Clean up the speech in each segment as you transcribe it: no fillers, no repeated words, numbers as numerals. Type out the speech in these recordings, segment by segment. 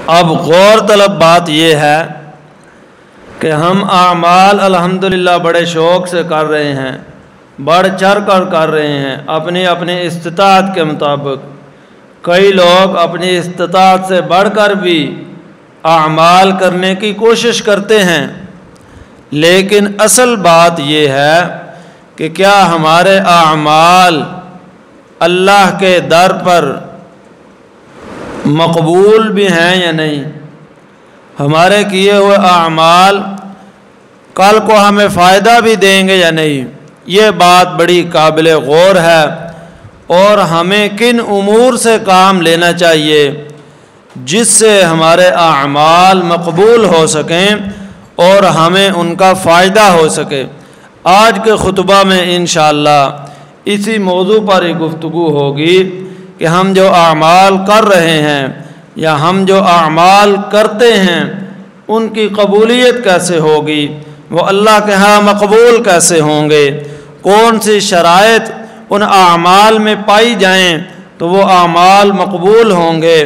اب غور طلب بات یہ ہے کہ ہم اعمال الحمدللہ بڑے شوق سے کر رہے ہیں، بڑھ چڑھ کر رہے ہیں اپنی اپنی استطاعت کے مطابق۔ کئی لوگ اپنی استطاعت سے بڑھ کر بھی اعمال کرنے کی کوشش کرتے ہیں، لیکن اصل بات یہ ہے کہ کیا ہمارے اعمال اللہ کے در پر مقبول بھی ہیں یا نہیں؟ ہمارے کیے ہوئے اعمال کل کو ہمیں فائدہ بھی دیں گے یا نہیں؟ یہ بات بڑی قابل غور ہے، اور ہمیں کن امور سے کام لینا چاہیے جس سے ہمارے اعمال مقبول ہو سکیں اور ہمیں ان کا فائدہ ہو سکے۔ آج کے خطبہ میں انشاءاللہ اسی موضوع پر ہی گفتگو ہوگی کہ ہم جو اعمال کر رہے ہیں یا ہم جو اعمال کرتے ہیں ان کی قبولیت کیسے ہوگی، وہ اللہ کے ہاں مقبول کیسے ہوں گے، کون سی شرائط ان اعمال میں پائی جائیں تو وہ اعمال مقبول ہوں گے،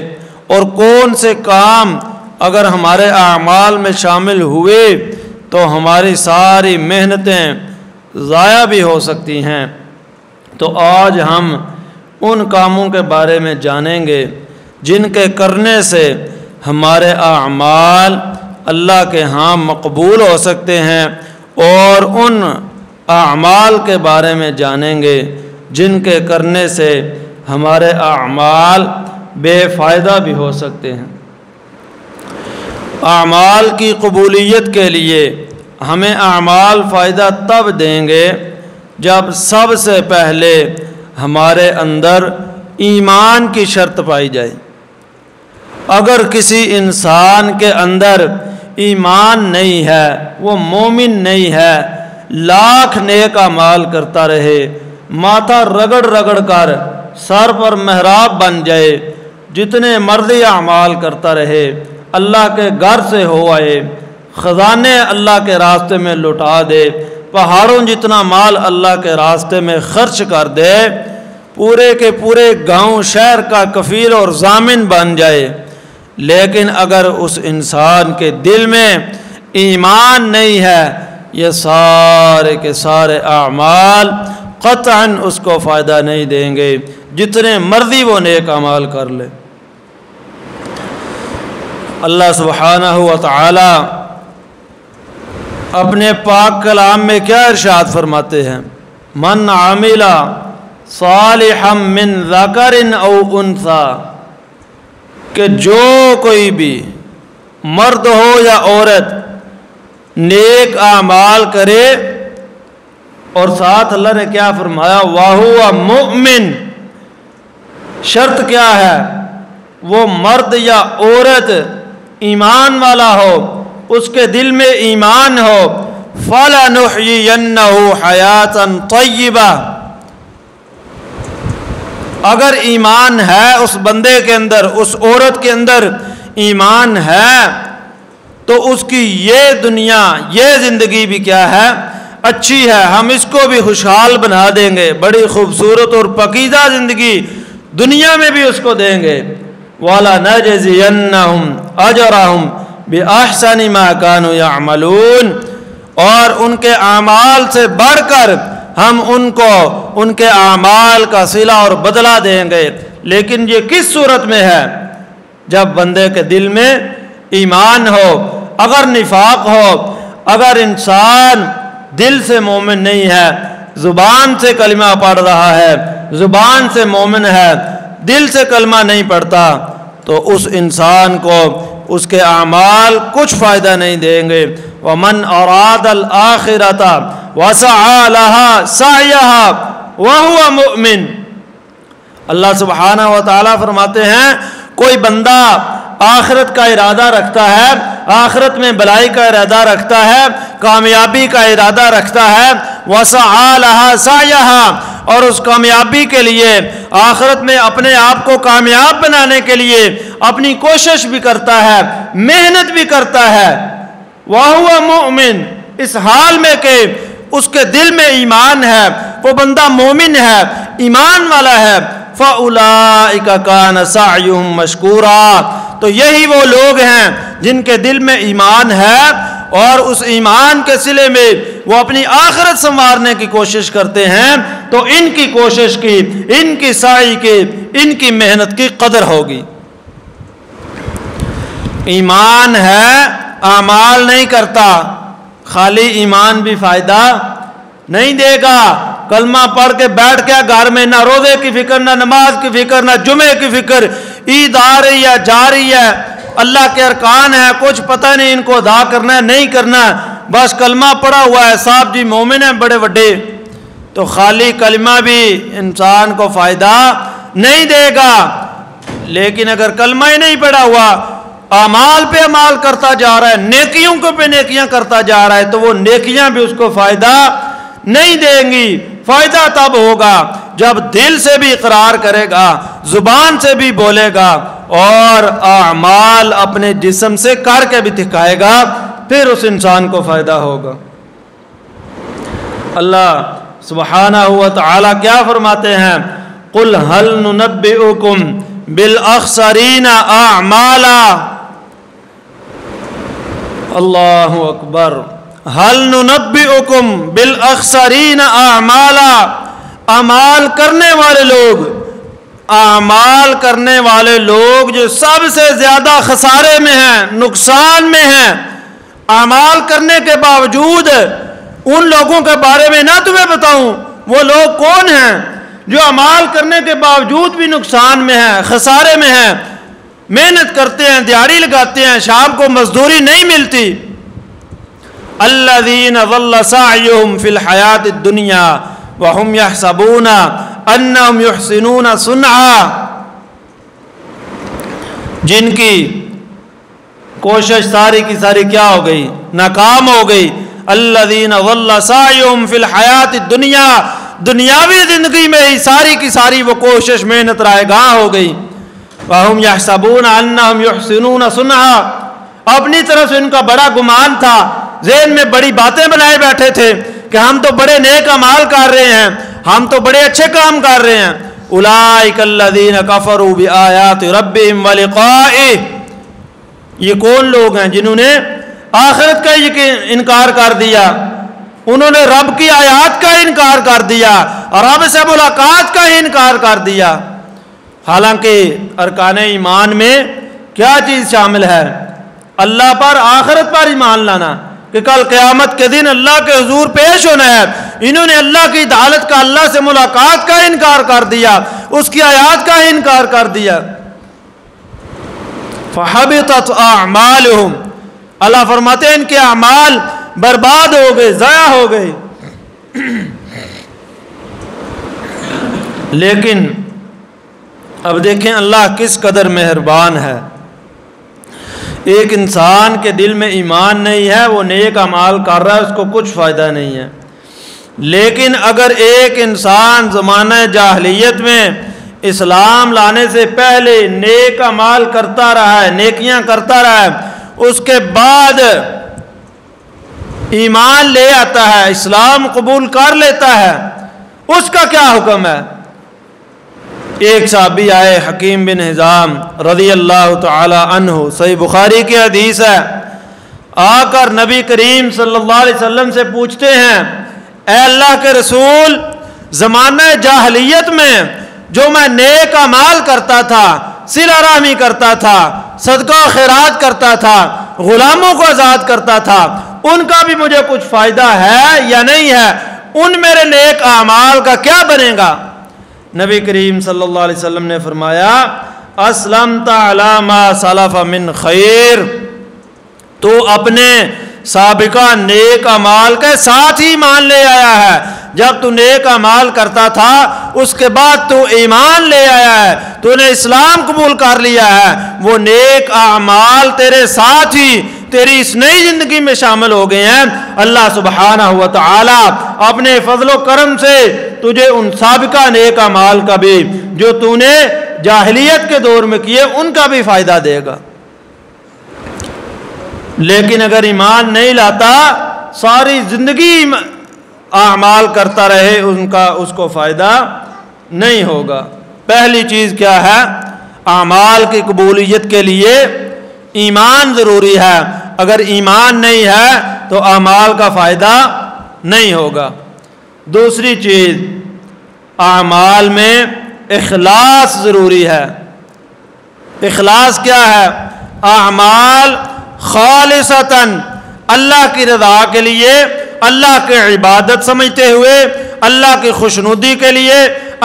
اور کون سے کام اگر ہمارے اعمال میں شامل ہوئے تو ہماری ساری محنتیں ضائع بھی ہو سکتی ہیں۔ تو آج ہم ان کاموں کے بارے میں جانیں گے جن کے کرنے سے ہمارے اعمال اللہ کے ہاں مقبول ہو سکتے ہیں، اور ان اعمال کے بارے میں جانیں گے جن کے کرنے سے ہمارے اعمال بے فائدہ بھی ہو سکتے ہیں۔ اعمال کی قبولیت کے لیے ہمیں اعمال فائدہ تب دیں گے جب سب سے پہلے ہمارے اندر ایمان کی شرط پائی جائے۔ اگر کسی انسان کے اندر ایمان نہیں ہے، وہ مومن نہیں ہے، لاکھ نیک اعمال کرتا رہے، ماتھا رگڑ رگڑ کر سر پر محراب بن جائے، جتنے مرضی اعمال کرتا رہے، اللہ کے گھر سے ہو آئے، خزانے اللہ کے راستے میں لٹا دے، پہاڑوں جتنا مال اللہ کے راستے میں خرچ کر دے، پورے کے پورے گاؤں شہر کا کفیل اور ضامن بن جائے، لیکن اگر اس انسان کے دل میں ایمان نہیں ہے، یہ سارے کے سارے اعمال قطعاً اس کو فائدہ نہیں دیں گے، جتنے مرضی وہ نیک اعمال کر لے۔ اللہ سبحانہ و تعالی اپنے پاک کلام میں کیا ارشاد فرماتے ہیں؟ من عمل صالحا من ذکر او انثی، کہ جو کوئی بھی مرد ہو یا عورت نیک اعمال کرے، اور ساتھ اللہ نے کیا فرمایا؟ وَهُوَ مُؤْمِن، شرط کیا ہے؟ وہ مرد یا عورت ایمان والا ہو، اس کے دل میں ایمان ہو، فَلَنُحْيِيَنَّهُ حَيَاةً طَيِّبَةً، اگر ایمان ہے اس بندے کے اندر، اس عورت کے اندر ایمان ہے، تو اس کی یہ دنیا، یہ زندگی بھی کیا ہے؟ اچھی ہے، ہم اس کو بھی خوشحال بنا دیں گے، بڑی خوبصورت اور پاکیزہ زندگی دنیا میں بھی اس کو دیں گے۔ وَلَنَجْزِيَنَّهُمْ أَجْرَهُمْ بِأَحْسَنِ مَا كَانُوا يَعْمَلُونَ، اور ان کے اعمال سے بڑھ کر ہم ان کو ان کے اعمال کا صلہ اور بدلہ دیں گے۔ لیکن یہ کس صورت میں ہے؟ جب بندے کے دل میں ایمان ہو۔ اگر نفاق ہو، اگر انسان دل سے مومن نہیں ہے، زبان سے کلمہ پڑھ رہا ہے، زبان سے مومن ہے، دل سے کلمہ نہیں پڑھتا، تو اس انسان کو اس کے اعمال کچھ فائدہ نہیں دیں گے۔ وَمَنْ أَرَادَ الْآخِرَةَ وَسَعَى لَهَا سَعْيَهَا وَهُوَ مُؤْمِنٌ، اللہ سبحانہ و تعالیٰ فرماتے ہیں کوئی بندہ آخرت کا ارادہ رکھتا ہے، آخرت میں بھلائی کا ارادہ رکھتا ہے، کامیابی کا ارادہ رکھتا ہے، وَسَعَى لَهَا سَعْيَهَا، اور اس کامیابی کے لیے، آخرت میں اپنے آپ کو کامیاب بنانے کے لیے اپنی کوشش بھی کرتا ہے، محنت بھی کرتا ہے، وَهُوَ مُؤْمِنٌ، اس حال میں کہ اس کے دل میں ایمان ہے، وہ بندہ مومن ہے، ایمان والا ہے، فَأُولَئِكَ كَانَ سَعْيُهُمْ مَشْكُورًا، تو یہی وہ لوگ ہیں جن کے دل میں ایمان ہے اور اس ایمان کے صلے میں وہ اپنی آخرت سنوارنے کی کوشش کرتے ہیں، تو ان کی کوشش کی، ان کی سعی کی، ان کی محنت کی قدر ہوگی۔ ایمان ہے، اعمال نہیں کرتا، خالی ایمان بھی فائدہ نہیں دے گا۔ کلمہ پڑھ کے بیٹھ کے گھر میں نہ روزے کی فکر، نہ نماز کی فکر، نہ جمعے کی فکر، عید آ رہی ہے جا رہی ہے، اللہ کے ارکان ہے کچھ پتہ نہیں ان کو ادا کرنا ہے نہیں کرنا ہے، بس کلمہ پڑھا ہوا ہے، صاحب جی مومن ہیں بڑے بڑے، تو خالی کلمہ بھی انسان کو فائدہ نہیں دے گا۔ لیکن اگر کلمہ ہی نہیں پڑھا ہوا، اعمال پہ اعمال کرتا جا رہا ہے، نیکیوں کو پہ نیکیاں کرتا جا رہا ہے، تو وہ نیکیاں بھی اس کو فائدہ نہیں دیں گی۔ فائدہ تب ہوگا جب دل سے بھی اقرار کرے گا، زبان سے بھی بولے گا، اور اعمال اپنے جسم سے کر کے بھی دکھائے گا، پھر اس انسان کو فائدہ ہوگا۔ اللہ سبحانہ و تعالی کیا فرماتے ہیں؟ قُلْ هَلْ نُنَبِّئُكُمْ بِالْأَخْسَرِينَ أَعْمَالًا۔ اللہ اکبر۔ هَلْ نُنَبِّئُكُمْ بِالْأَخْسَرِينَ أَعْمَالًا، اعمال کرنے والے لوگ، اعمال کرنے والے لوگ جو سب سے زیادہ خسارے میں ہیں، نقصان میں ہیں، اعمال کرنے کے باوجود ان لوگوں کے بارے میں نہ تمہیں بتاؤں، وہ لوگ کون ہیں جو اعمال کرنے کے باوجود بھی نقصان میں ہیں، خسارے میں ہیں، محنت کرتے ہیں، دیہڑی لگاتے ہیں، شام کو مزدوری نہیں ملتی۔ الذین ضل سعیہم فی الحیات الدنیا وہم یحسبون انہم یحسنون صنعا، جن کی کوشش ساری کی ساری کیا ہو گئی؟ ناکام ہو گئی۔ الذین ضل سعیہم فی الحیات الدنیا، دنیاوی زندگی میں ہی ساری کی ساری وہ کوشش محنت رائے گاہ ہو گئی۔ وَهُمْ يَحْسَبُونَ أَنَّهُمْ يُحْسِنُونَ صُنْعًا، اپنی طرف سے ان کا بڑا گمان تھا، ذہن میں بڑی باتیں بنائے بیٹھے تھے کہ ہم تو بڑے نیک اعمال کر رہے ہیں، ہم تو بڑے اچھے کام کر رہے ہیں۔ أُولَٰئِكَ الَّذِينَ كَفَرُوا بِآيَاتِ رَبِّهِمْ وَلِقَائِهِ، یہ کون لوگ ہیں جنہوں نے آخرت کا انکار کر دیا، انہوں نے رب کی آیات کا انکار کر دیا، رب سے ملاقات کا انکار کر دیا۔ حالانکہ ارکان ایمان میں کیا چیز شامل ہے؟ اللہ پر، آخرت پر ایمان لانا کہ کل قیامت کے دن اللہ کے حضور پیش ہونا ہے۔ انہوں نے اللہ کی عدالت کا، اللہ سے ملاقات کا انکار کر دیا، اس کی آیات کا انکار کر دیا۔ فَحَبِطَتْ أَعْمَالُهُمْ، اللہ فرماتے ہیں ان کے اعمال برباد ہو گئے، ضائع ہو گئے۔ لیکن اب دیکھیں اللہ کس قدر مہربان ہے۔ ایک انسان کے دل میں ایمان نہیں ہے، وہ نیک اعمال کر رہا ہے، اس کو کچھ فائدہ نہیں ہے۔ لیکن اگر ایک انسان زمانہ جاہلیت میں اسلام لانے سے پہلے نیک اعمال کرتا رہا ہے، نیکیاں کرتا رہا ہے، اس کے بعد ایمان لے آتا ہے، اسلام قبول کر لیتا ہے، اس کا کیا حکم ہے؟ ایک صحابی آئے، حکیم بن حزام رضی اللہ تعالی عنہ، صحیح بخاری کی حدیث ہے، آ کر نبی کریم صلی اللہ علیہ وسلم سے پوچھتے ہیں، اے اللہ کے رسول، زمانہ جاہلیت میں جو میں نیک اعمال کرتا تھا، صلہ رحمی کرتا تھا، صدقہ و خیرات کرتا تھا، غلاموں کو آزاد کرتا تھا، ان کا بھی مجھے کچھ فائدہ ہے یا نہیں ہے؟ ان میرے نیک اعمال کا کیا بنے گا؟ نبی کریم صلی اللہ علیہ وسلم نے فرمایا، اسلمت علی ما سلف من خیر، تو اپنے سابقہ نیک اعمال کے ساتھ ہی ایمان لے آیا ہے۔ جب تو نیک اعمال کرتا تھا اس کے بعد تو ایمان لے آیا ہے، تو نے اسلام قبول کر لیا ہے، وہ نیک اعمال تیرے ساتھ ہی تیری اس نئی زندگی میں شامل ہو گئے ہیں۔ اللہ سبحانہ و تعالی اپنے فضل و کرم سے تجھے ان سابقہ نیک اعمال کا بھی جو تو نے جاہلیت کے دور میں کیے ان کا بھی فائدہ دے گا۔ لیکن اگر ایمان نہیں لاتا، ساری زندگی اعمال کرتا رہے، اس کو فائدہ نہیں ہوگا۔ پہلی چیز کیا ہے؟ اعمال کی قبولیت کے لیے ایمان ضروری ہے. اگر ایمان نہیں ہے تو اعمال کا فائدہ نہیں ہوگا. دوسری چیز، اعمال میں اخلاص ضروری ہے. اخلاص کیا ہے؟ اعمال خالصتاً اللہ کی رضا کے لیے، اللہ کی عبادت سمجھتے ہوئے، اللہ کی خوشنودی کے لیے،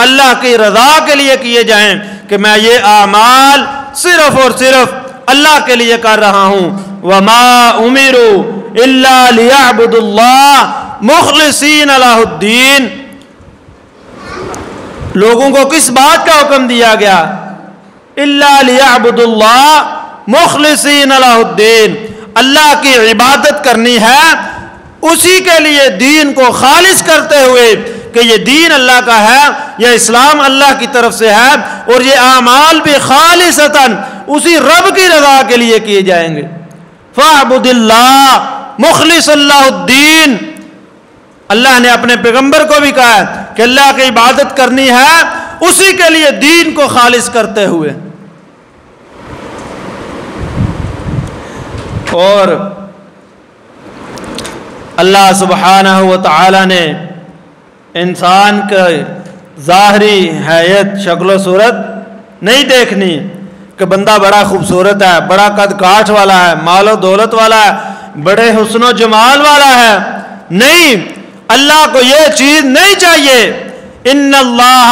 اللہ کی رضا کے لیے کیے جائیں کہ میں یہ اعمال صرف اور صرف اللہ کے لیے کر رہا ہوں. وما امروا الا ليعبدوا الله مخلصین لہ الدین. لوگوں کو کس بات کا حکم دیا گیا؟ الا ليعبدوا الله مخلصین لہ الدین. اللہ کی عبادت کرنی ہے اسی کے لیے، دین کو خالص کرتے ہوئے کہ یہ دین اللہ کا ہے، یہ اسلام اللہ کی طرف سے ہے، اور یہ اعمال بھی خالصتاً اسی رب کی رضا کے لیے کیے جائیں گے. فاعبد اللہ مخلص اللہ الدین. اللہ نے اپنے پیغمبر کو بھی کہا ہے کہ اللہ کی عبادت کرنی ہے اسی کے لیے، دین کو خالص کرتے ہوئے. اور اللہ سبحانہ و تعالی نے انسان کے ظاہری حیت، شکل و صورت نہیں دیکھنی کہ بندہ بڑا خوبصورت ہے، بڑا قد کاٹ والا ہے، مال و دولت والا ہے، بڑے حسن و جمال والا ہے. نہیں، اللہ کو یہ چیز نہیں چاہیے. ان اللہ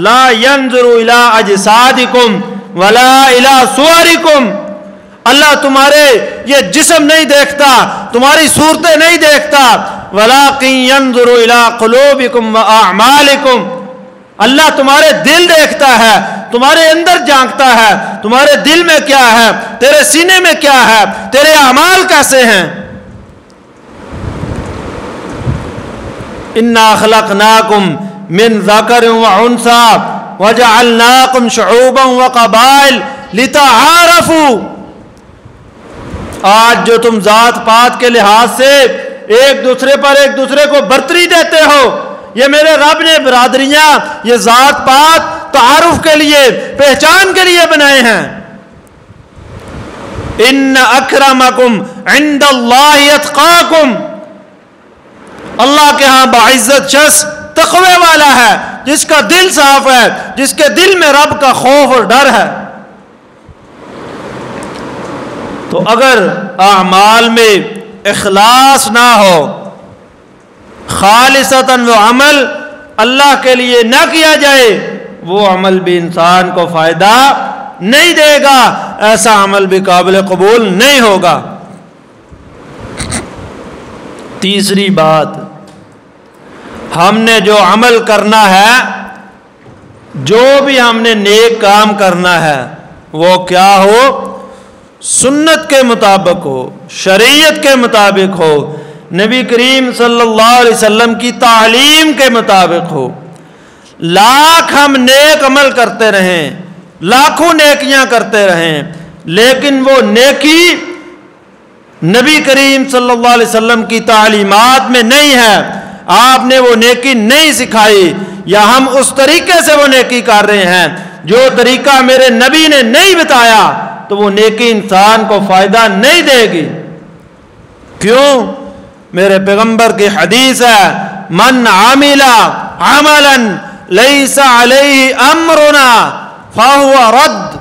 لا ينظر الى اجسادکم ولا الى صورکم. اللہ تمہارے یہ جسم نہیں دیکھتا، تمہاری صورتیں نہیں دیکھتا. ولکن ينظر الى قلوبکم واعمالکم. اللہ تمہارے دل دیکھتا ہے، تمہارے اندر جھانکتا ہے، تمہارے دل میں کیا ہے، تیرے سینے میں کیا ہے، تیرے اعمال کیسے ہیں. انا خلقناکم من ذکر وانثى وجعلناکم شعوبا وقبائل لتعارفوا. آج جو تم ذات پات کے لحاظ سے ایک دوسرے پر ایک دوسرے کو برتری دیتے ہو، یہ میرے رب نے برادریاں، یہ ذات پات تعارف کے لیے، پہچان کے لیے بنائے ہیں. ان اکرمکم عند اللہ اتقاکم. اللہ کے ہاں باعزت شخص تقوی والا ہے، جس کا دل صاف ہے، جس کے دل میں رب کا خوف اور ڈر ہے. تو اگر اعمال میں اخلاص نہ ہو، خالصتاً وہ عمل اللہ کے لیے نہ کیا جائے، وہ عمل بھی انسان کو فائدہ نہیں دے گا، ایسا عمل بھی قابل قبول نہیں ہوگا. تیسری بات، ہم نے جو عمل کرنا ہے، جو بھی ہم نے نیک کام کرنا ہے، وہ کیا ہو؟ سنت کے مطابق ہو، شریعت کے مطابق ہو، نبی کریم صلی اللہ علیہ وسلم کی تعلیم کے مطابق ہو. لاکھ ہم نیک عمل کرتے رہیں، لاکھوں نیکیاں کرتے رہیں، لیکن وہ نیکی نبی کریم صلی اللہ علیہ وسلم کی تعلیمات میں نہیں ہے، آپ نے وہ نیکی نہیں سکھائی، یا ہم اس طریقے سے وہ نیکی کر رہے ہیں جو طریقہ میرے نبی نے نہیں بتایا، تو وہ نیکی انسان کو فائدہ نہیں دے گی. کیوں؟ میرے پیغمبر کی حدیث ہے، من عمل عملا لیس علیہ امرنا فہو رد.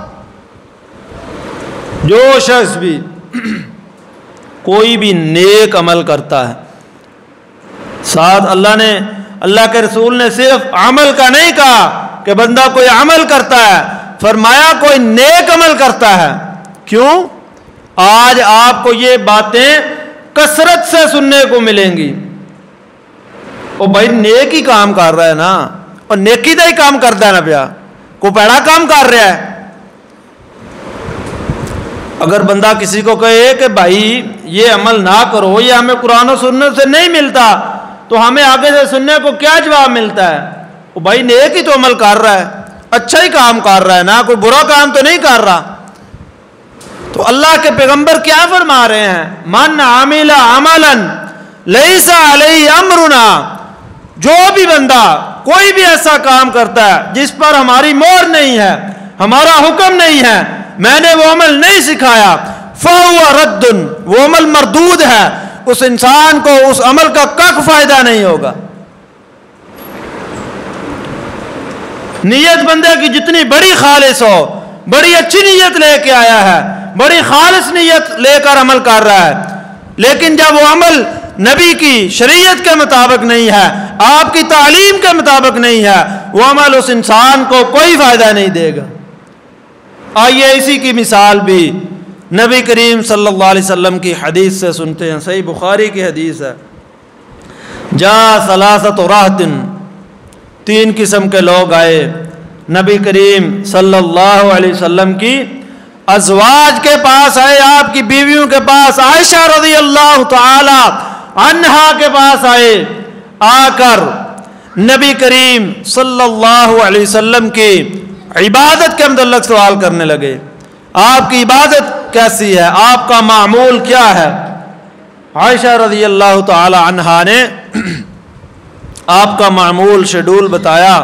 جو شخص بھی کوئی بھی نیک عمل کرتا ہے، ساتھ اللہ کے رسول نے صرف عمل کا نہیں کہا کہ بندہ کوئی عمل کرتا ہے، فرمایا کوئی نیک عمل کرتا ہے. کیوں؟ آج آپ کو یہ باتیں کثرت سے سننے کو ملیں گی. او بھائی نیک ہی کام کر رہا ہے نا، اور نیکی دا ہی کام کرتا ہے نا، پیا کوئی پیڑا کام کر رہا ہے. اگر بندہ کسی کو کہے کہ بھائی یہ عمل نہ کرو، یہ ہمیں قرآن و سنت سے نہیں ملتا، تو ہمیں آگے سے سننے کو کیا جواب ملتا ہے؟ او بھائی نیک ہی تو عمل کر رہا ہے، اچھا ہی کام کر رہا ہے نا، کوئی برا کام تو نہیں کر رہا. تو اللہ کے پیغمبر کیا فرما رہے ہیں؟ من عمل عملا لیس علیہ امرنا. جو بھی بندہ کوئی بھی ایسا کام کرتا ہے جس پر ہماری مہر نہیں ہے، ہمارا حکم نہیں ہے، میں نے وہ عمل نہیں سکھایا، فَهُوَ رَدٌّ، وہ عمل مردود ہے، اس انسان کو اس عمل کا کک فائدہ نہیں ہوگا۔ نیت بندے کی جتنی بڑی خالص ہو، بڑی اچھی نیت لے کے آیا ہے، بڑی خالص نیت لے کر عمل کر رہا ہے، لیکن جب وہ عمل نبی کی شریعت کے مطابق نہیں ہے، آپ کی تعلیم کے مطابق نہیں ہے، وہ عمل اس انسان کو کوئی فائدہ نہیں دے گا۔ آئیے اسی کی مثال بھی نبی کریم صلی اللہ علیہ وسلم کی حدیث سے سنتے ہیں۔ صحیح بخاری کی حدیث ہے، جا ثلاثۃ رہط، تین قسم کے لوگ آئے نبی کریم صلی اللہ علیہ وسلم کی ازواج کے پاس آئے، آپ کی بیویوں کے پاس، عائشہ رضی اللہ تعالی عنہا کے پاس آئے، آ کر نبی کریم صلی اللہ علیہ وسلم کی عبادت کے متعلق سوال کرنے لگے۔ آپ کی عبادت کیسی ہے، آپ کا معمول کیا ہے؟ عائشہ رضی اللہ تعالی عنہا نے آپ کا معمول شیڈول بتایا،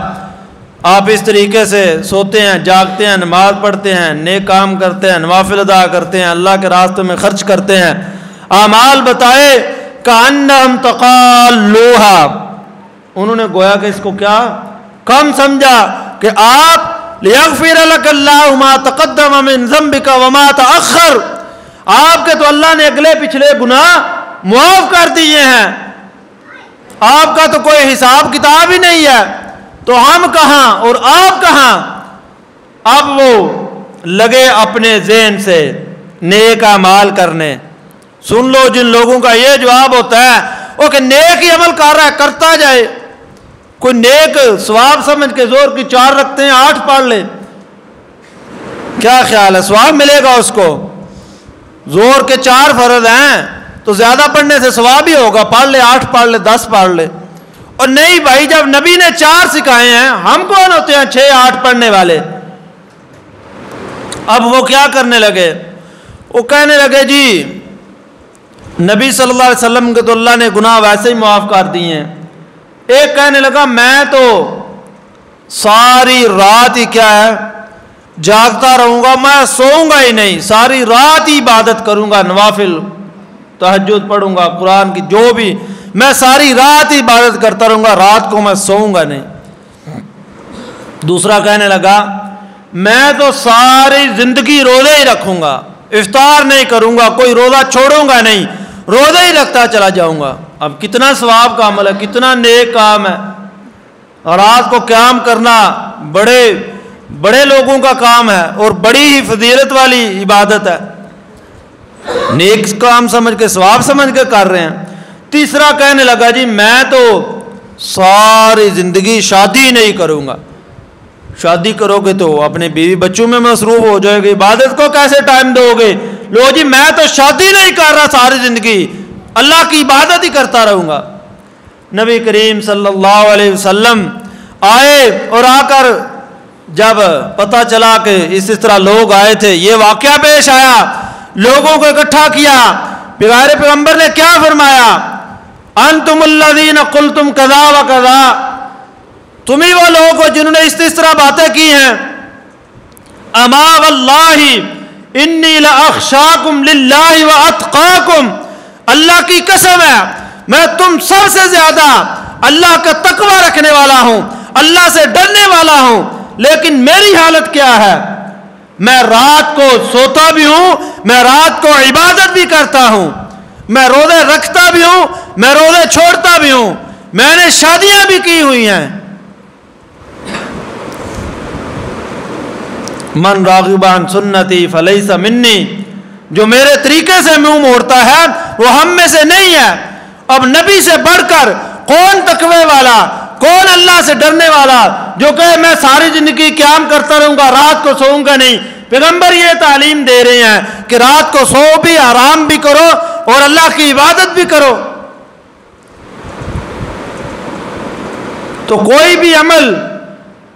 آپ اس طریقے سے سوتے ہیں، جاگتے ہیں، نماز پڑھتے ہیں، نیک کام کرتے ہیں، نوافل ادا کرتے ہیں، اللہ کے راستے میں خرچ کرتے ہیں، اعمال بتائے کأنہم تقالوہا، انہوں نے گویا کہ اس کو کیا کم سمجھا کہ آپ لیغفر لک اللہ ما تقدم من ذنبک وما تأخر، آپ کے تو اللہ نے اگلے پچھلے گناہ معاف کر دیے ہیں، آپ کا تو کوئی حساب کتاب ہی نہیں ہے، تو ہم کہاں اور آپ کہاں؟ اب وہ لگے اپنے ذہن سے نیک اعمال کرنے۔ سن لو، جن لوگوں کا یہ جواب ہوتا ہے وہ کہ نیک ہی عمل کر رہا ہے، کرتا جائے، کوئی نیک ثواب سمجھ کے زور کی 4 رکھتے ہیں 8 پڑھ لے، کیا خیال ہے ثواب ملے گا اس کو؟ زور کے 4 فرض ہیں تو زیادہ پڑھنے سے ثواب ہی ہوگا، پڑھ لے 8 پڑھ لے 10 پڑھ لے۔ اور نہیں بھائی، جب نبی نے 4 سکھائے ہیں، ہم کون ہوتے ہیں 6-8 پڑھنے والے؟ اب وہ کیا کرنے لگے؟ وہ کہنے لگے جی نبی صلی اللہ علیہ وسلم کے تو اللہ نے گناہ ویسے ہی معاف کر دیے ہیں۔ ایک کہنے لگا میں تو ساری رات ہی کیا ہے جاگتا رہوں گا، میں سوؤں گا ہی نہیں، ساری رات ہی عبادت کروں گا، نوافل تہجد پڑھوں گا، قرآن کی جو بھی، میں ساری رات ہی عبادت کرتا رہوں گا، رات کو میں سوؤں گا نہیں۔ دوسرا کہنے لگا میں تو ساری زندگی روزے ہی رکھوں گا، افطار نہیں کروں گا، کوئی روزہ چھوڑوں گا نہیں، روزے ہی رکھتا چلا جاؤں گا۔ اب کتنا ثواب کا عمل ہے، کتنا نیک کام ہے، اور رات کو قیام کرنا بڑے بڑے لوگوں کا کام ہے اور بڑی ہی فضیلت والی عبادت ہے، نیک کام سمجھ کے ثواب سمجھ کے کر رہے ہیں۔ تیسرا کہنے لگا جی میں تو ساری زندگی شادی نہیں کروں گا، شادی کرو گے تو اپنے بیوی بچوں میں مصروف ہو جائے گے، عبادت کو کیسے ٹائم دو گے؟ لو جی میں تو شادی نہیں کر رہا، ساری زندگی اللہ کی عبادت ہی کرتا رہوں گا۔ نبی کریم صلی اللہ علیہ وسلم آئے اور آ کر جب پتہ چلا کہ اس طرح لوگ آئے تھے، یہ واقعہ پیش آیا، لوگوں کو اکٹھا کیا، پیارے پیغمبر نے کیا فرمایا؟ انتم الذین قلتم کذا و کذا، تم ہی وہ لوگ ہو جنہوں نے اس طرح باتیں کی ہیں۔ اما واللہ انی لاخشاکم للہ واتقاکم، اللہ کی قسم ہے میں تم سب سے زیادہ اللہ کا تقوی رکھنے والا ہوں، اللہ سے ڈرنے والا ہوں، لیکن میری حالت کیا ہے؟ میں رات کو سوتا بھی ہوں، میں رات کو عبادت بھی کرتا ہوں، میں روزے رکھتا بھی ہوں، میں روزے چھوڑتا بھی ہوں، میں نے شادیاں بھی کی ہوئی ہیں۔ من راغب عن سنتی فلیس منی، جو میرے طریقے سے منہ موڑتا ہے وہ ہم میں سے نہیں ہے۔ اب نبی سے بڑھ کر کون تقوی والا، کون اللہ سے ڈرنے والا جو کہے میں ساری زندگی قیام کرتا رہوں گا، رات کو سوؤں گا نہیں؟ پیغمبر یہ تعلیم دے رہے ہیں کہ رات کو سو بھی، آرام بھی کرو اور اللہ کی عبادت بھی کرو۔ تو کوئی بھی عمل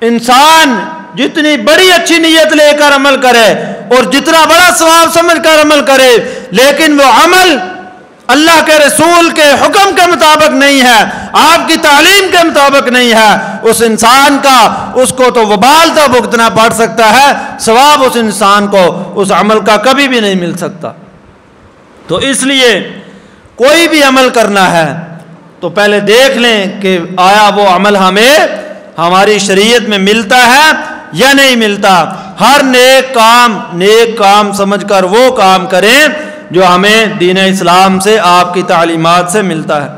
انسان جتنی بڑی اچھی نیت لے کر عمل کرے اور جتنا بڑا ثواب سمجھ کر عمل کرے، لیکن وہ عمل اللہ کے رسول کے حکم کے مطابق نہیں ہے، آپ کی تعلیم کے مطابق نہیں ہے، اس انسان کا اس کو تو وبال تو بھگتنا پڑ سکتا ہے، ثواب اس انسان کو اس عمل کا کبھی بھی نہیں مل سکتا۔ تو اس لیے کوئی بھی عمل کرنا ہے تو پہلے دیکھ لیں کہ آیا وہ عمل ہمیں ہماری شریعت میں ملتا ہے یا نہیں ملتا۔ ہر نیک کام سمجھ کر وہ کام کریں جو ہمیں دین اسلام سے، آپ کی تعلیمات سے ملتا ہے۔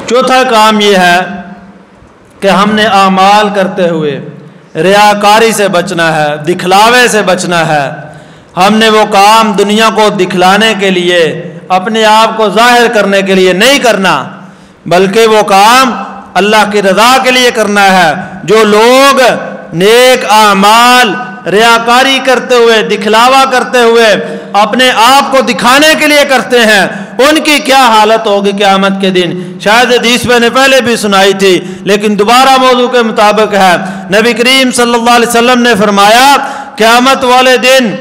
چوتھا کام یہ ہے کہ ہم نے اعمال کرتے ہوئے ریاکاری سے بچنا ہے، دکھلاوے سے بچنا ہے۔ ہم نے وہ کام دنیا کو دکھلانے کے لیے، اپنے آپ کو ظاہر کرنے کے لیے نہیں کرنا، بلکہ وہ کام اللہ کی رضا کے لیے کرنا ہے۔ جو لوگ نیک اعمال ریاکاری کرتے ہوئے، دکھلاوا کرتے ہوئے، اپنے آپ کو دکھانے کے لیے کرتے ہیں، ان کی کیا حالت ہوگی قیامت کے دن۔ شاید حدیث میں نے پہلے بھی سنائی تھی لیکن دوبارہ موضوع کے مطابق ہے۔ نبی کریم صلی اللہ علیہ وسلم نے فرمایا قیامت والے دن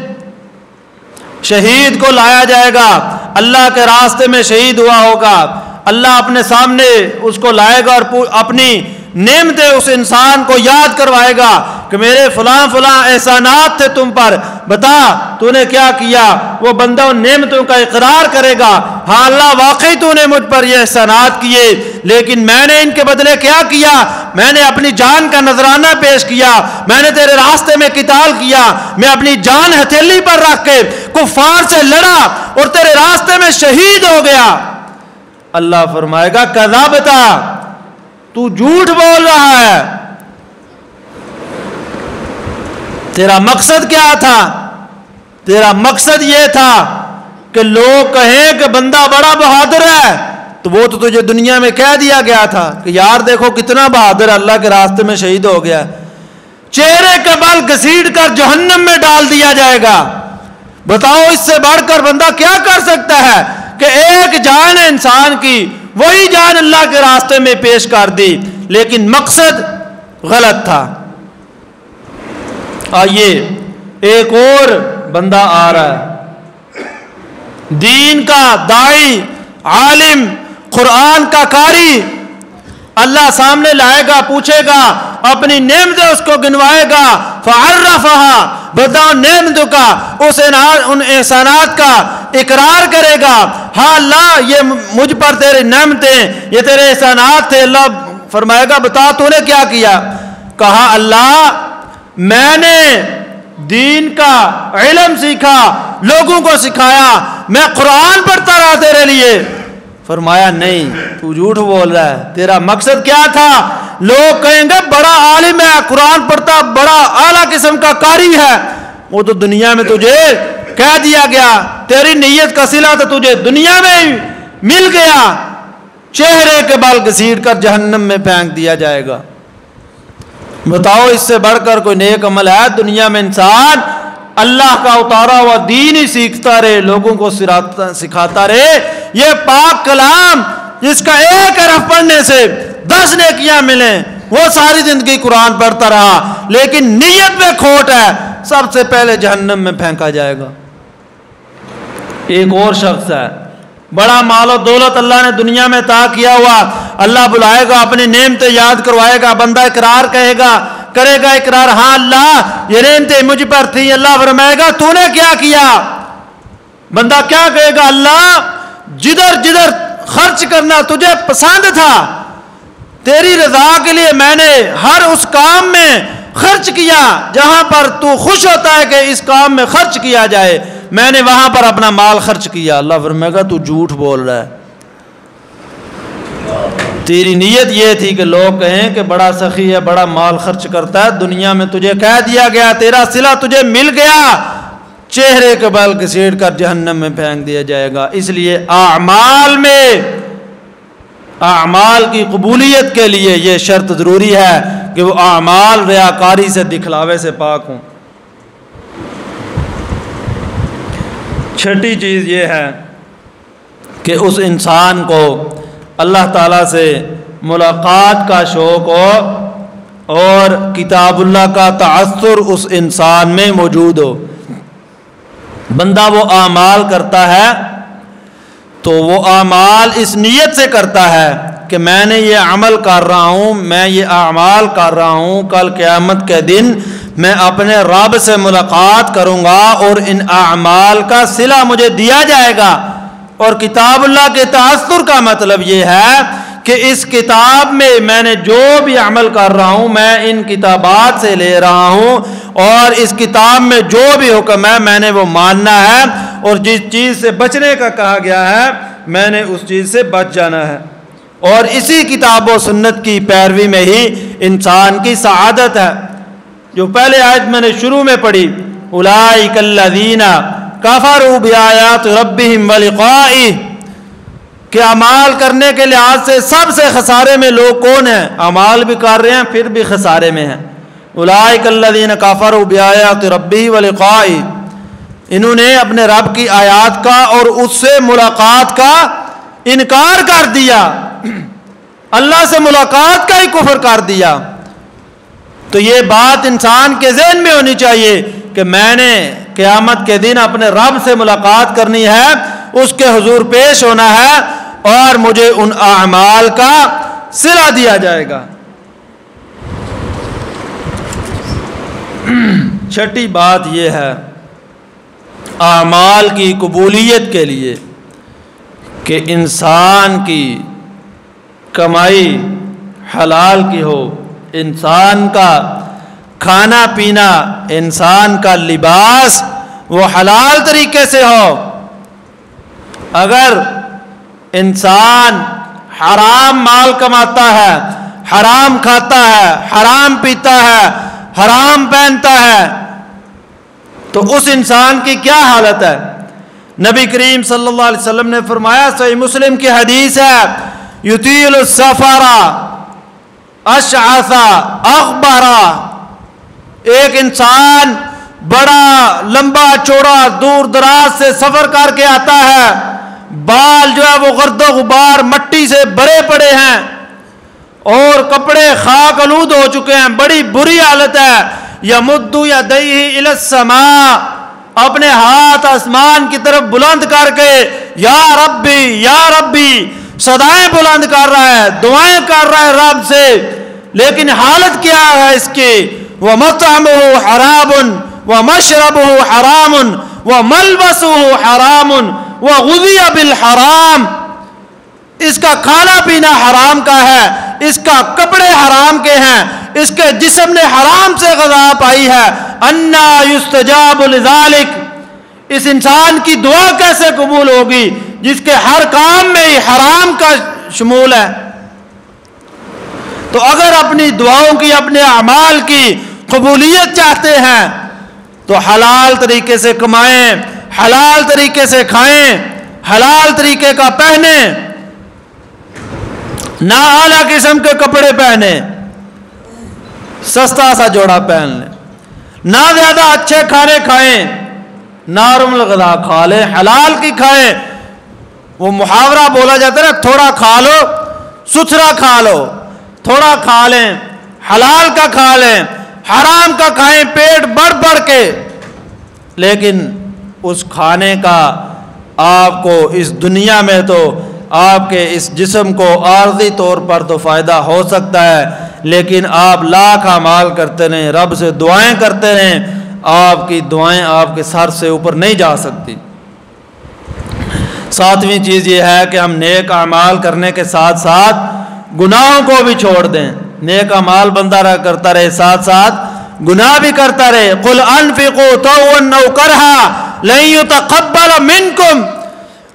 شہید کو لایا جائے گا، اللہ کے راستے میں شہید ہوا ہوگا، اللہ اپنے سامنے اس کو لائے گا اور اپنی نعمتیں اس انسان کو یاد کروائے گا کہ میرے فلاں فلاں احسانات تھے تم پر، بتا تو نے کیا کیا۔ وہ بندہ ان نعمتوں کا اقرار کرے گا، ہاں اللہ واقعی تو نے مجھ پر یہ احسانات کیے، لیکن میں نے ان کے بدلے کیا کیا؟ میں نے اپنی جان کا نذرانہ پیش کیا، میں نے تیرے راستے میں قتال کیا، میں اپنی جان ہتھیلی پر رکھ کے کفار سے لڑا اور تیرے راستے میں شہید ہو گیا۔ اللہ فرمائے گا کذبتا، تو جھوٹ بول رہا ہے، تیرا مقصد کیا تھا؟ تیرا مقصد یہ تھا کہ لوگ کہیں کہ بندہ بڑا بہادر ہے، تو وہ تو تجھے دنیا میں کہہ دیا گیا تھا کہ یار دیکھو کتنا بہادر ہے، اللہ کے راستے میں شہید ہو گیا۔ چہرے کے بل گھسیٹ کر جہنم میں ڈال دیا جائے گا۔ بتاؤ اس سے بڑھ کر بندہ کیا کر سکتا ہے کہ ایک جان انسان کی وہی جان اللہ کے راستے میں پیش کر دی، لیکن مقصد غلط تھا۔ آئیے ایک اور بندہ آ رہا ہے، دین کا داعی، عالم، قرآن کا قاری، اللہ سامنے لائے گا، پوچھے گا، اپنی نعمتیں اس کو گنوائے گا، فعرفہا، بتاؤ نعمتوں کا، ان احسانات کا اقرار کرے گا، ہاں اللہ یہ مجھ پر تیرے نعمتیں، یہ تیرے احسانات تھے۔ اللہ فرمائے گا بتا تو نے کیا کیا؟ کہا اللہ میں نے دین کا علم سیکھا، لوگوں کو سکھایا، میں قرآن پڑھتا رہا تیرے لیے۔ فرمایا نہیں، تو جھوٹ بول رہا ہے، تیرا مقصد کیا تھا؟ لوگ کہیں گے بڑا عالم ہے، قرآن پڑھتا، بڑا اعلیٰ قسم کا قاری ہے، وہ تو دنیا میں تجھے کہہ دیا گیا، تیری نیت کا صلہ تو تجھے دنیا میں ہی مل گیا، چہرے کے بال گھسیٹ کر جہنم میں پھینک دیا جائے گا۔ بتاؤ اس سے بڑھ کر کوئی نیک عمل ہے؟ دنیا میں انسان اللہ کا اتارا ہوا دین ہی سیکھتا رہے، لوگوں کو سکھاتا رہے، یہ پاک کلام جس کا ایک حرف پڑھنے سے 10 نیکیاں ملیں، وہ ساری زندگی قرآن پڑھتا رہا لیکن نیت میں کھوٹ ہے، سب سے پہلے جہنم میں پھینکا جائے گا۔ ایک اور شخص ہے، بڑا مال و دولت اللہ نے دنیا میں عطا کیا ہوا، اللہ بلائے گا، اپنی نعمتیں یاد کروائے گا، بندہ اقرار کرے گا اقرار، ہاں اللہ یہ نعمتیں مجھ پر تھی، اللہ فرمائے گا تو نے کیا کیا؟ بندہ کیا کہے گا؟ اللہ جدھر جدھر خرچ کرنا تجھے پسند تھا، تیری رضا کے لیے میں نے ہر اس کام میں خرچ کیا جہاں پر تو خوش ہوتا ہے کہ اس کام میں خرچ کیا جائے، میں نے وہاں پر اپنا مال خرچ کیا۔ اللہ فرمائے گا تو جھوٹ بول رہا ہے، تیری نیت یہ تھی کہ لوگ کہیں کہ بڑا سخی ہے، بڑا مال خرچ کرتا ہے، دنیا میں تجھے کہہ دیا گیا، تیرا صلہ تجھے مل گیا، چہرے کے بال گھسیٹ کر جہنم میں پھینک دیا جائے گا۔ اس لیے اعمال کی قبولیت کے لیے یہ شرط ضروری ہے کہ وہ اعمال ریاکاری سے، دکھلاوے سے پاک ہوں۔ چھٹی چیز یہ ہے کہ اس انسان کو اللہ تعالیٰ سے ملاقات کا شوق ہو اور کتاب اللہ کا تأثر اس انسان میں موجود ہو۔ بندہ وہ اعمال کرتا ہے تو وہ اعمال اس نیت سے کرتا ہے کہ میں نے یہ عمل کر رہا ہوں، میں یہ اعمال کر رہا ہوں، کل قیامت کے دن میں اپنے رب سے ملاقات کروں گا اور ان اعمال کا صلہ مجھے دیا جائے گا۔ اور کتاب اللہ کے تاثر کا مطلب یہ ہے کہ اس کتاب میں نے جو بھی عمل کر رہا ہوں میں ان کتابات سے لے رہا ہوں، اور اس کتاب میں جو بھی حکم ہے میں نے وہ ماننا ہے، اور جس چیز سے بچنے کا کہا گیا ہے میں نے اس چیز سے بچ جانا ہے۔ اور اسی کتاب و سنت کی پیروی میں ہی انسان کی سعادت ہے۔ جو پہلے آیت میں نے شروع میں پڑھی، اولئک الذین کفروا بآیات ربہم ولقائہ، کہ اعمال کرنے کے لحاظ سے سب سے خسارے میں لوگ کون ہیں؟ اعمال بھی کر رہے ہیں پھر بھی خسارے میں ہیں۔ اولئک الذین کفروا بآیات ربہ ولقائہ، انہوں نے اپنے رب کی آیات کا اور اس سے ملاقات کا انکار کر دیا، اللہ سے ملاقات کا ہی کفر کر دیا۔ تو یہ بات انسان کے ذہن میں ہونی چاہیے کہ میں نے قیامت کے دن اپنے رب سے ملاقات کرنی ہے، اس کے حضور پیش ہونا ہے، اور مجھے ان اعمال کا صلہ دیا جائے گا۔ چھٹی بات یہ ہے اعمال کی قبولیت کے لیے کہ انسان کی کمائی حلال کی ہو، انسان کا کھانا پینا، انسان کا لباس وہ حلال طریقے سے ہو۔ اگر انسان حرام مال کماتا ہے، حرام کھاتا ہے، حرام پیتا ہے، حرام پہنتا ہے، تو اس انسان کی کیا حالت ہے؟ نبی کریم صلی اللہ علیہ وسلم نے فرمایا، صحیح مسلم کی حدیث ہے، یطیل السفر اشعث اغبر، ایک انسان بڑا لمبا چوڑا دور دراز سے سفر کر کے آتا ہے، بال جو ہے وہ گرد و غبار مٹی سے بھرے پڑے ہیں اور کپڑے خاک آلود ہو چکے ہیں، بڑی بری حالت ہے۔ یمد یدیہ الی السماء، اپنے ہاتھ آسمان کی طرف بلند کر کے یا ربی یا ربی صدائیں بلند کر رہا ہے، دعائیں کر رہا ہے رب سے، لیکن حالت کیا ہے اس کی؟ وَمَطْعَمُهُ حَرَامٌ وَمَشْرَبُهُ حَرَامٌ وَمَلْبَسُهُ حَرَامٌ وَغُذِيَ بِالْحَرَامِ، اس کا کھانا پینا حرام کا ہے، اس کا کپڑے حرام کے ہیں، اس کے جسم نے حرام سے غذا پائی ہے۔ اَنَّا يُسْتَجَابُ لِذَلِكَ، اس انسان کی دعا کیسے قبول ہوگی جس کے ہر کام میں ہی حرام کا شمول ہے؟ تو اگر اپنی دعاؤں کی، اپنے اعمال کی قبولیت چاہتے ہیں تو حلال طریقے سے کمائیں، حلال طریقے سے کھائیں، حلال طریقے کا پہنیں، نہ اعلیٰ قسم کے کپڑے پہنیں، سستا سا جوڑا پہن لیں، نہ زیادہ اچھے کھانے کھائیں، نارمل غذا کھا لیں، حلال کی کھائیں۔ وہ محاورہ بولا جاتا ہے نا، تھوڑا کھا لو ستھرا کھا لو، تھوڑا کھا لیں، حلال کا کھا لیں، حرام کا کھائیں پیٹ بڑھ بڑھ کے، لیکن اس کھانے کا آپ کو اس دنیا میں تو آپ کے اس جسم کو عارضی طور پر تو فائدہ ہو سکتا ہے، لیکن آپ لاکھ اعمال کرتے رہیں، رب سے دعائیں کرتے رہیں، آپ کی دعائیں آپ کے سر سے اوپر نہیں جا سکتی۔ ساتویں چیز یہ ہے کہ ہم نیک اعمال کرنے کے ساتھ ساتھ گناہوں کو بھی چھوڑ دیں۔ نیک اعمال بندہ کرتا رہے، ساتھ ساتھ گناہ بھی کرتا رہے۔ قُلْ أَنفِقُوا طَوْعًا أَوْ كَرْهًا لَن يُتَقَبَّلَ مِنكُمْ،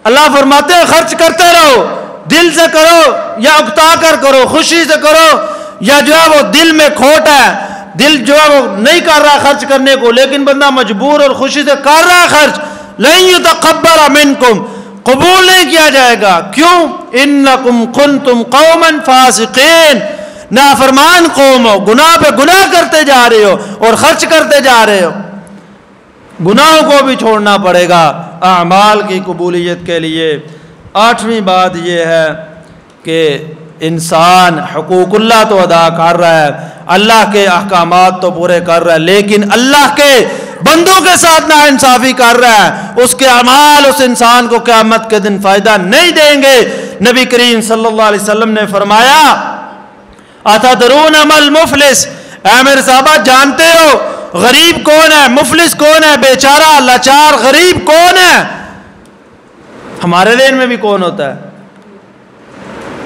اللہ فرماتے ہیں خرچ کرتے رہو، دل سے کرو یا اکتا کر کرو، خوشی سے کرو یا جو ہے وہ دل میں کھوٹ ہے، دل جو ہے وہ نہیں کر رہا خرچ کرنے کو، لیکن بندہ مجبور اور خوشی سے کر رہا ہے خرچ، لَن يُتَقَبَّلَ مِنكُمْ، قبول نہیں کیا جائے گا۔ کیوں؟ انکم کنتم قوما فاسقین، نافرمان قوم ہو، گناہ پہ گناہ کرتے جا رہے ہو اور خرچ کرتے جا رہے ہو۔ گناہوں کو بھی چھوڑنا پڑے گا اعمال کی قبولیت کے لیے۔ آٹھویں بات یہ ہے کہ انسان حقوق اللہ تو ادا کر رہا ہے، اللہ کے احکامات تو پورے کر رہا ہے، لیکن اللہ کے بندوں کے ساتھ ناانصافی کر رہا ہے، اس کے اعمال اس انسان کو قیامت کے دن فائدہ نہیں دیں گے۔ نبی کریم صلی اللہ علیہ وسلم نے فرمایا اتدرون مل مفلس، اے میرے صحابہ جانتے ہو غریب کون ہے، مفلس کون ہے، بیچارہ لاچار غریب کون ہے؟ ہمارے دین میں بھی کون ہوتا ہے؟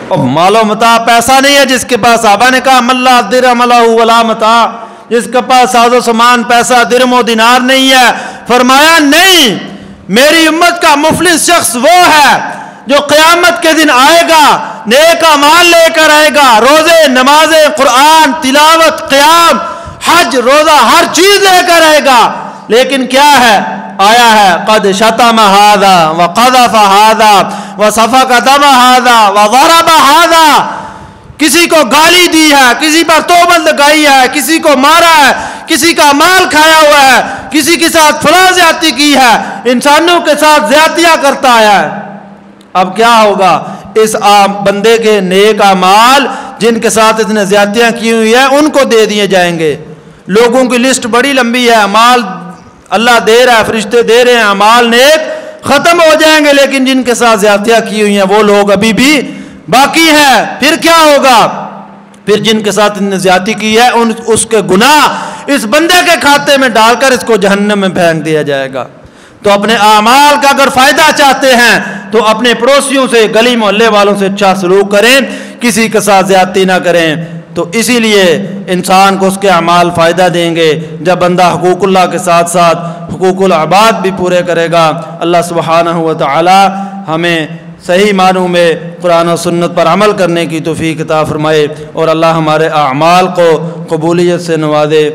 اور مال و متاع، پیسہ نہیں ہے جس کے پاس، صحابہ نے کہا ملا درہم لہ ولا متاع، جس کے پاس ساز و سامان پیسہ درہم و دینار نہیں ہے۔ فرمایا نہیں، میری امت کا مفلس شخص وہ ہے جو قیامت کے دن آئے گا، نیک اعمال لے کر آئے گا، روزے، نمازیں، قرآن، تلاوت، قیام، حج، روزہ، ہر چیز لے کر آئے گا، لیکن کیا ہے؟ آیا ہے قد شتم ھذا وقذف ھذا وسفک دم ھذا وضرب ھذا، کسی کو گالی دی ہے، کسی پر تہمت لگائی ہے، کسی کو مارا ہے، کسی کا مال کھایا ہوا ہے، کسی کے ساتھ فلاں زیادتی کی ہے، انسانوں کے ساتھ زیادتیاں کرتا ہے۔ اب کیا ہوگا؟ اس بندے کے نیک اعمال جن کے ساتھ اس نے زیادتیاں کی ہوئی ہیں ان کو دے دیے جائیں گے۔ لوگوں کی لسٹ بڑی لمبی ہے، اعمال اللہ دے رہا ہے، فرشتے دے رہے ہیں، اعمال نیک ختم ہو جائیں گے، لیکن جن کے ساتھ زیادتیاں کی ہوئی ہیں وہ لوگ ابھی بھی باقی ہیں۔ پھر کیا ہوگا؟ پھر جن کے ساتھ ان نے زیادتی کی ہے اس کے گناہ اس بندے کے کھاتے میں ڈال کر اس کو جہنم میں پھینک دیا جائے گا۔ تو اپنے اعمال کا اگر فائدہ چاہتے ہیں تو اپنے پڑوسیوں سے، گلی محلے والوں سے اچھا سلوک کریں، کسی کے ساتھ زیادتی نہ کریں۔ تو اسی لیے انسان کو اس کے اعمال فائدہ دیں گے جب بندہ حقوق اللہ کے ساتھ ساتھ حقوق العباد بھی پورے کرے گا۔ اللہ سبحانہ و تعالی ہمیں صحیح معنوں میں قرآن و سنت پر عمل کرنے کی توفیق عطا فرمائے، اور اللہ ہمارے اعمال کو قبولیت سے نوازے۔